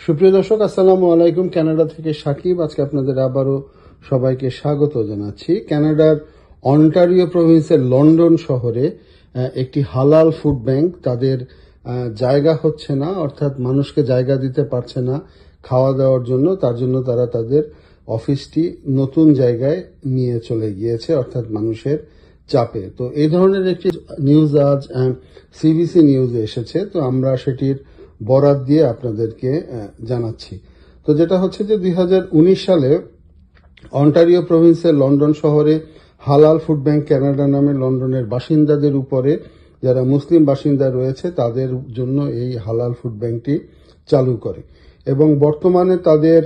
সুপ্রিয় দর্শক, আসসালামু আলাইকুম। কানাডা থেকে সাকিব। আজকে আপনাদের আবারও সবাইকে স্বাগত জানাচ্ছি। কানাডার অন্টারিও প্রভিন্সের লন্ডন শহরে একটি হালাল ফুড ব্যাংক, তাদের জায়গা হচ্ছে না, অর্থাৎ মানুষকে জায়গা দিতে পারছে না খাওয়া দাওয়ার জন্য। তার জন্য তারা তাদের অফিসটি নতুন জায়গায় নিয়ে চলে গিয়েছে, অর্থাৎ মানুষের চাপে। তো এই ধরনের একটি নিউজ আজ সিবিসি নিউজে এসেছে, তো আমরা সেটির বরাত দিয়ে আপনাদেরকে জানাচ্ছি। তো যেটা হচ্ছে যে 2019 সালে অন্টারিও প্রভিন্সের লন্ডন শহরে হালাল ফুড ব্যাংক কানাডা নামে লন্ডনের বাসিন্দাদের উপরে, যারা মুসলিম বাসিন্দা রয়েছে তাদের জন্য এই হালাল ফুড ব্যাংকটি চালু করে এবং বর্তমানে তাদের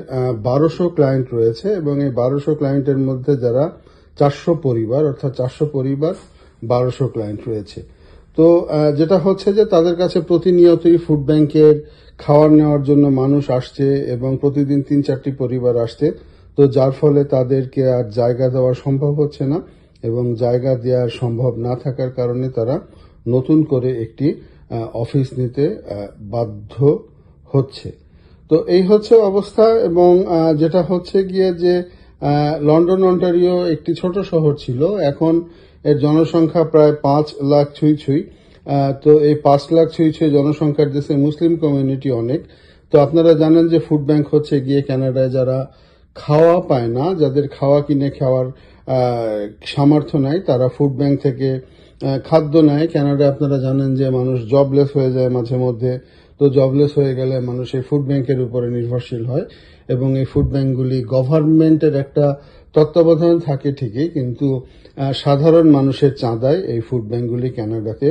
1200 ক্লায়েন্ট রয়েছে এবং এই 1200 ক্লায়েন্টের মধ্যে যারা 400 পরিবার, অর্থাৎ 400 পরিবার 1200 ক্লায়েন্ট রয়েছে। তো যেটা হচ্ছে যে তাদের কাছে প্রতিনিয়তই ফুড ব্যাংকের খাবার নেওয়ার জন্য মানুষ আসছে এবং প্রতিদিন 3-4টি পরিবার আসছে। তো যার ফলে তাদেরকে আর জায়গা দেওয়া সম্ভব হচ্ছে না এবং জায়গা দেওয়া সম্ভব না থাকার কারণে তারা নতুন করে একটি অফিস নিতে বাধ্য হচ্ছে। তো এই হচ্ছে অবস্থা। এবং যেটা হচ্ছে গিয়ে যে লন্ডন অন্টারিও একটি ছোট শহর ছিল, এখন এর জনসংখ্যা প্রায় 5 লাখ ছুঁই। তো এই 5 লাখ ছুঁই জনসংখ্যার দেশে মুসলিম কমিউনিটি অনেক। তো আপনারা জানেন যে ফুড ব্যাংক হচ্ছে গিয়ে কানাডায় যারা খাওয়া পায় না, যাদের খাওয়া কিনে খাওয়ার সামর্থ্য নাই, তারা ফুড ব্যাংক থেকে খাদ্য নেয়। কানাডায় আপনারা জানেন যে মানুষ জবলেস হয়ে যায় মাঝে মধ্যে। তো জবলেস হয়ে গেলে মানুষ এই ফুড ব্যাংকের উপরে নির্ভরশীল হয় এবং এই ফুড ব্যাংকগুলি গভর্নমেন্টের একটা তত্ত্বাবধান থাকে ঠিকই, কিন্তু সাধারণ মানুষের চাঁদায় এই ফুড ব্যাংকগুলি কানাডাতে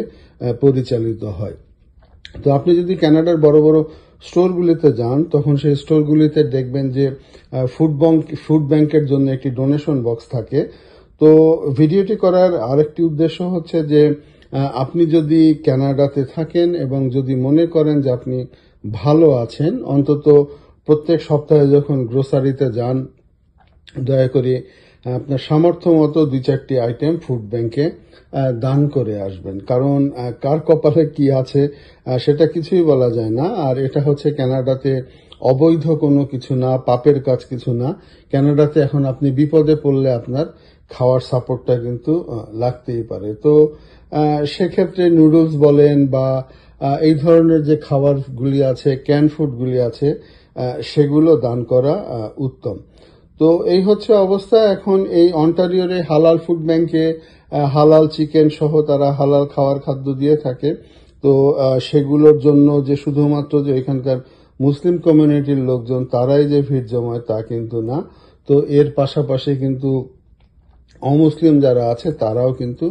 পরিচালিত হয়। তো আপনি যদি কানাডার বড় বড় স্টোরগুলিতে যান, তখন সেই স্টোরগুলিতে দেখবেন যে ফুড ব্যাংকের জন্য একটি ডোনেশন বক্স থাকে। তো ভিডিওটি করার আরেকটি উদ্দেশ্য হচ্ছে যে আপনি যদি কানাডাতে থাকেন এবং যদি মনে করেন যে আপনি ভালো আছেন, অন্তত প্রত্যেক সপ্তাহে যখন গ্রোসারিতে যান, দয়া করে আপনার সামর্থ্য মতো 2-4টি আইটেম ফুড ব্যাংকে দান করে আসবেন। কারণ কার কপালে কি আছে সেটা কিছুই বলা যায় না। আর এটা হচ্ছে কানাডাতে অবৈধ কোনো কিছু না, পাপের কাজ কিছু না। কানাডাতে এখন আপনি বিপদে পড়লে আপনার খাওয়ার সাপোর্টটা কিন্তু লাগতেই পারে। তো সেক্ষেত্রে নুডলস বলেন বা এই ধরনের যে খাবারগুলি আছে, ক্যান ফুডগুলি আছে, সেগুলো দান করা উত্তম। তো এই হচ্ছে অবস্থা। এখন এই অন্টারিওর হালাল ফুড ব্যাংকে হালাল চিকেন সহ তারা হালাল খাওয়ার খাদ্য দিয়ে থাকে। তো সেগুলোর জন্য যে শুধুমাত্র যে এখানকার মুসলিম কমিউনিটির লোকজন তারাই যে ভিড় জমায় তা কিন্তু না। তো এর পাশাপাশি কিন্তু অমুসলিম যারা আছে তারাও কিন্তু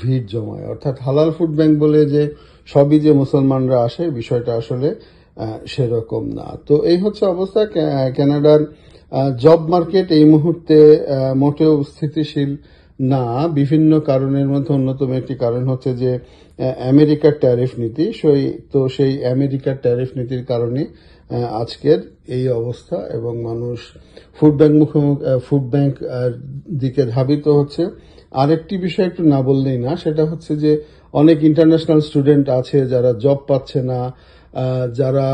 ভিড় জমায়। অর্থাৎ হালাল ফুড ব্যাংক বলে যে সবই যে মুসলমানরা আসে, বিষয়টা আসলে সেরকম না। তো এই হচ্ছে অবস্থা। কানাডার জব মার্কেট এই মুহূর্তে মোটেও স্থিতিশীল না, বিভিন্ন কারণের মধ্যে অন্যতম একটি কারণ হচ্ছে যে আমেরিকার ট্যারিফ নীতি। তো সেই আমেরিকার ট্যারিফ নীতির কারণে আজকের এই অবস্থা এবং মানুষ ফুড ব্যাংক দিকে ধাবিত হচ্ছে। আরেকটি বিষয় একটু না বললেই না, সেটা হচ্ছে যে অনেক ইন্টারন্যাশনাল স্টুডেন্ট আছে যারা জব পাচ্ছে না, যারা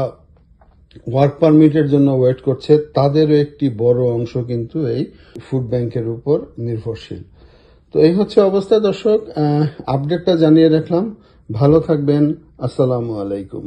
ওয়ার্ক পারমিটের জন্য ওয়েট করছে, তাদেরও একটি বড় অংশ কিন্তু এই ফুড ব্যাংকের উপর নির্ভরশীল। তো এই হচ্ছে অবস্থা। দর্শক, আপডেটটা জানিয়ে রাখলাম। ভালো থাকবেন। আসসালামু আলাইকুম।